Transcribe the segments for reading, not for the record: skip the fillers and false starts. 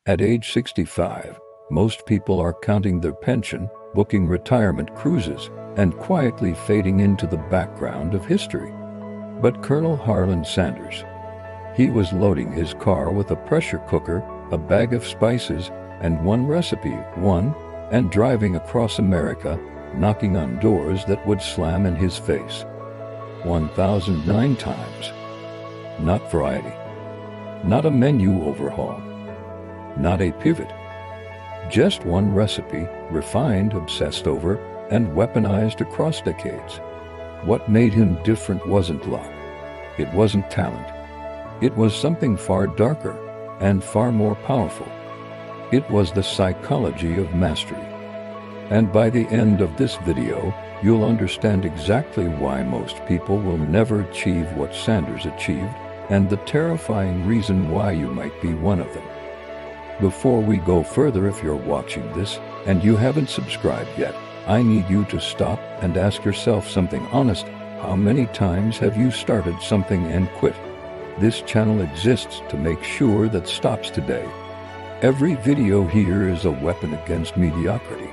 At age 65, most people are counting their pension, booking retirement cruises, and quietly fading into the background of history. But Colonel Harlan Sanders, he was loading his car with a pressure cooker, a bag of spices, and one recipe, and driving across America, knocking on doors that would slam in his face 1,009 times. Not variety. Not a menu overhaul. Not a pivot. Just one recipe, refined, obsessed over, and weaponized across decades. What made him different wasn't luck. It wasn't talent. It was something far darker and far more powerful. It was the psychology of mastery. And by the end of this video, you'll understand exactly why most people will never achieve what Sanders achieved, and the terrifying reason why you might be one of them. Before we go further, if you're watching this and you haven't subscribed yet, I need you to stop and ask yourself something honest. How many times have you started something and quit? This channel exists to make sure that stops today. Every video here is a weapon against mediocrity.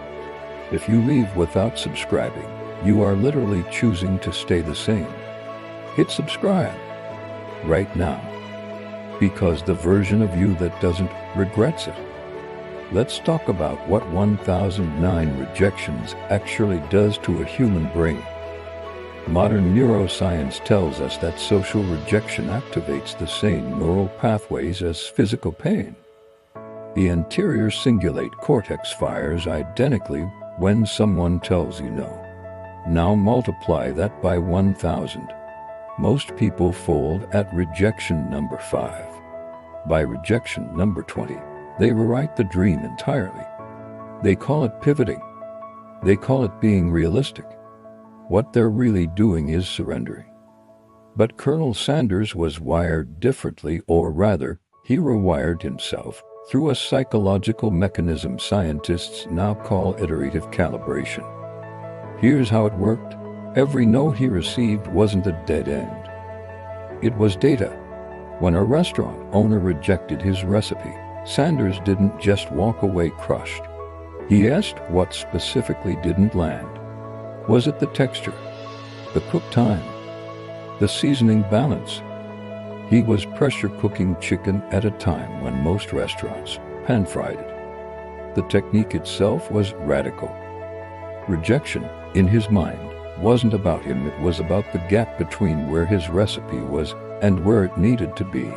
If you leave without subscribing, you are literally choosing to stay the same. Hit subscribe right now, because the version of you that doesn't regrets it. Let's talk about what 1009 rejections actually does to a human brain. Modern neuroscience tells us that social rejection activates the same neural pathways as physical pain. The anterior cingulate cortex fires identically when someone tells you no. Now multiply that by 1,000. Most people fold at rejection number 5. By rejection number 20, they rewrite the dream entirely. They call it pivoting. They call it being realistic. What they're really doing is surrendering. But Colonel Sanders was wired differently, or rather, he rewired himself through a psychological mechanism scientists now call iterative calibration. Here's how it worked. Every no he received wasn't a dead end. It was data. When a restaurant owner rejected his recipe, Sanders didn't just walk away crushed. He asked what specifically didn't land. Was it the texture, the cook time, the seasoning balance? He was pressure cooking chicken at a time when most restaurants pan-fried it. The technique itself was radical. Rejection, in his mind, wasn't about him, it was about the gap between where his recipe was and where it needed to be.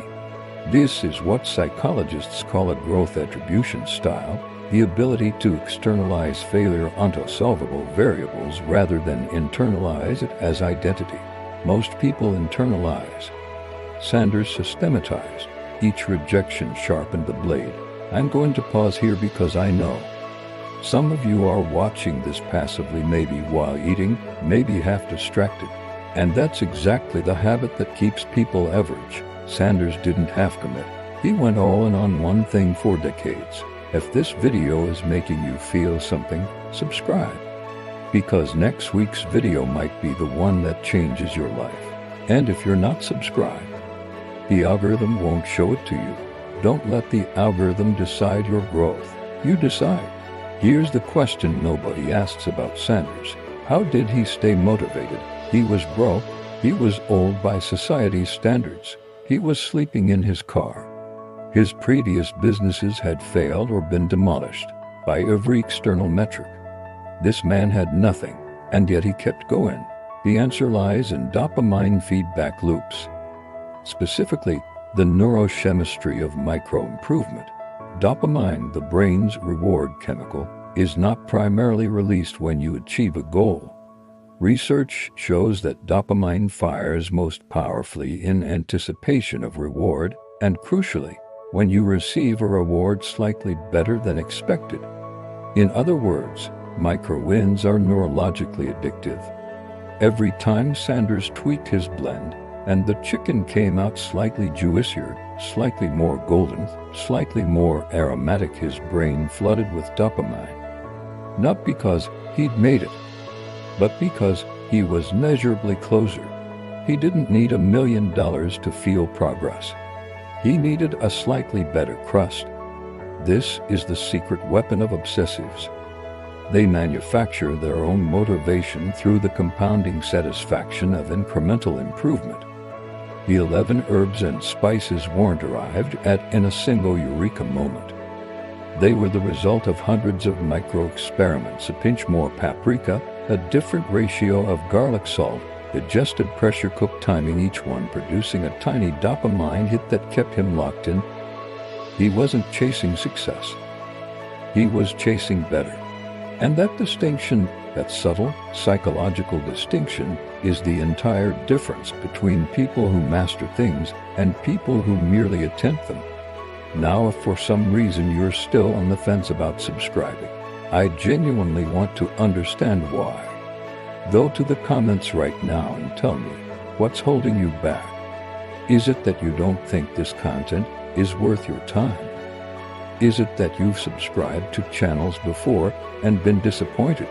This is what psychologists call a growth attribution style, the ability to externalize failure onto solvable variables rather than internalize it as identity. Most people internalize. Sanders systematized. Each rejection sharpened the blade. I'm going to pause here because I know some of you are watching this passively, maybe while eating, maybe half distracted. And that's exactly the habit that keeps people average. Sanders didn't half commit. He went all in on one thing for decades. If this video is making you feel something, subscribe. Because next week's video might be the one that changes your life. And if you're not subscribed, the algorithm won't show it to you. Don't let the algorithm decide your growth. You decide. Here's the question nobody asks about Sanders. How did he stay motivated? He was broke. He was old by society's standards. He was sleeping in his car. His previous businesses had failed or been demolished by every external metric. This man had nothing, and yet he kept going. The answer lies in dopamine feedback loops. Specifically, the neurochemistry of micro-improvement. Dopamine, the brain's reward chemical, is not primarily released when you achieve a goal. Research shows that dopamine fires most powerfully in anticipation of reward, and crucially, when you receive a reward slightly better than expected. In other words, micro-wins are neurologically addictive. Every time Sanders tweaked his blend, and the chicken came out slightly juicier, slightly more golden, slightly more aromatic, his brain flooded with dopamine. Not because he'd made it, but because he was measurably closer. He didn't need $1 million to feel progress. He needed a slightly better crust. This is the secret weapon of obsessives. They manufacture their own motivation through the compounding satisfaction of incremental improvement. The 11 herbs and spices weren't arrived at in a single eureka moment. They were the result of hundreds of micro-experiments: a pinch more paprika, a different ratio of garlic salt, adjusted pressure cook timing, each one producing a tiny dopamine hit that kept him locked in. He wasn't chasing success. He was chasing better. And that distinction, that subtle psychological distinction, is the entire difference between people who master things and people who merely attempt them. Now, if for some reason you're still on the fence about subscribing, I genuinely want to understand why. Go to the comments right now and tell me what's holding you back. Is it that you don't think this content is worth your time? Is it that you've subscribed to channels before and been disappointed?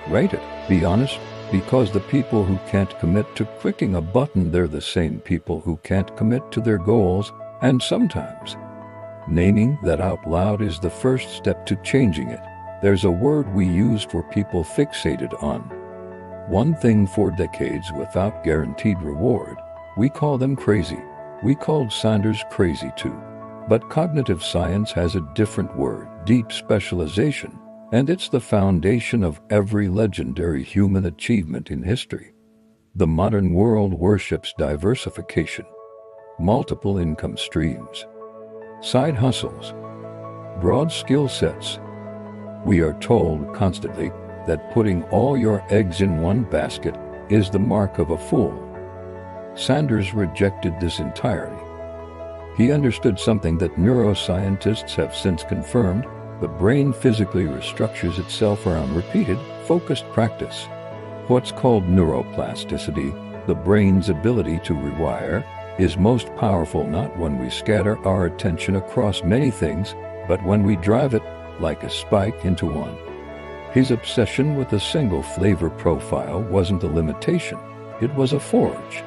Write it. Be honest, because the people who can't commit to clicking a button, they're the same people who can't commit to their goals, and sometimes naming that out loud is the first step to changing it. There's a word we use for people fixated on one thing for decades without guaranteed reward. We call them crazy. We called Sanders crazy too. But cognitive science has a different word: deep specialization, and it's the foundation of every legendary human achievement in history. The modern world worships diversification, multiple income streams, side hustles, broad skill sets. We are told constantly that putting all your eggs in one basket is the mark of a fool. Sanders rejected this entirely. He understood something that neuroscientists have since confirmed: the brain physically restructures itself around repeated, focused practice. What's called neuroplasticity, the brain's ability to rewire, is most powerful not when we scatter our attention across many things, but when we drive it, like a spike, into one. His obsession with a single flavor profile wasn't a limitation, it was a forge.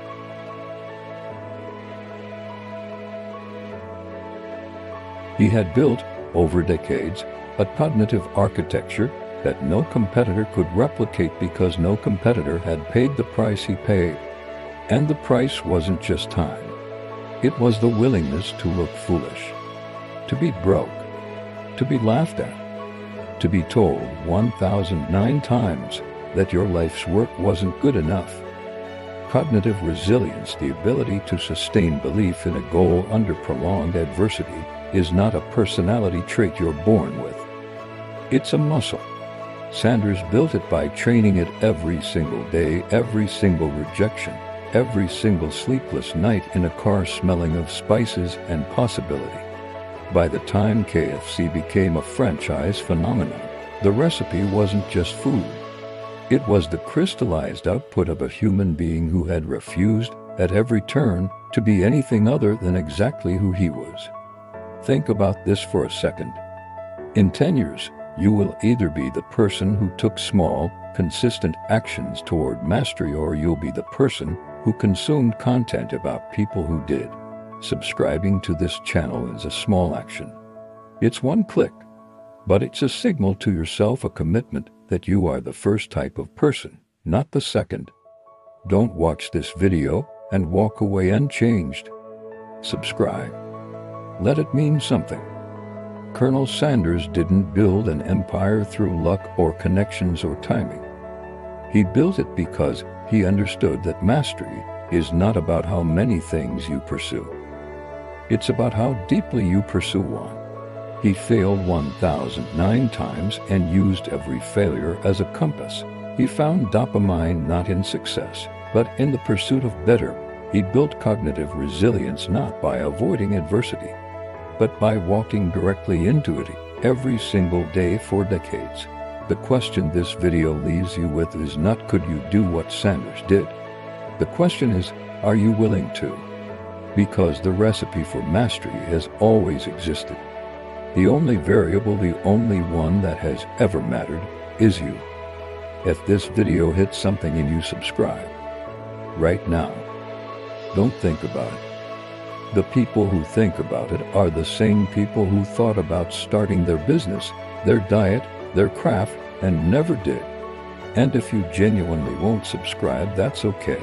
He had built, over decades, a cognitive architecture that no competitor could replicate because no competitor had paid the price he paid. And the price wasn't just time. It was the willingness to look foolish, to be broke, to be laughed at, to be told 1,009 times that your life's work wasn't good enough. Cognitive resilience, the ability to sustain belief in a goal under prolonged adversity, is not a personality trait you're born with. It's a muscle. Sanders built it by training it every single day, every single rejection, every single sleepless night in a car smelling of spices and possibility. By the time KFC became a franchise phenomenon, the recipe wasn't just food. It was the crystallized output of a human being who had refused, at every turn, to be anything other than exactly who he was. Think about this for a second. In 10 years, you will either be the person who took small, consistent actions toward mastery, or you'll be the person who consumed content about people who did. Subscribing to this channel is a small action. It's one click, but it's a signal to yourself, a commitment that you are the first type of person, not the second. Don't watch this video and walk away unchanged. Subscribe. Let it mean something. Colonel Sanders didn't build an empire through luck or connections or timing. He built it because he understood that mastery is not about how many things you pursue. It's about how deeply you pursue one. He failed 1,009 times and used every failure as a compass. He found dopamine not in success, but in the pursuit of better. He built cognitive resilience not by avoiding adversity, but by walking directly into it every single day for decades. The question this video leaves you with is not could you do what Sanders did? The question is, are you willing to? Because the recipe for mastery has always existed. The only variable, the only one that has ever mattered, is you. If this video hits something in you, subscribe. Right now. Don't think about it. The people who think about it are the same people who thought about starting their business, their diet, their craft, and never did. And if you genuinely won't subscribe, that's okay.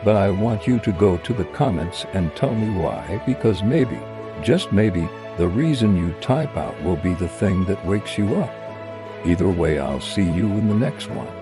But I want you to go to the comments and tell me why, because maybe, just maybe, the reason you type out will be the thing that wakes you up. Either way, I'll see you in the next one.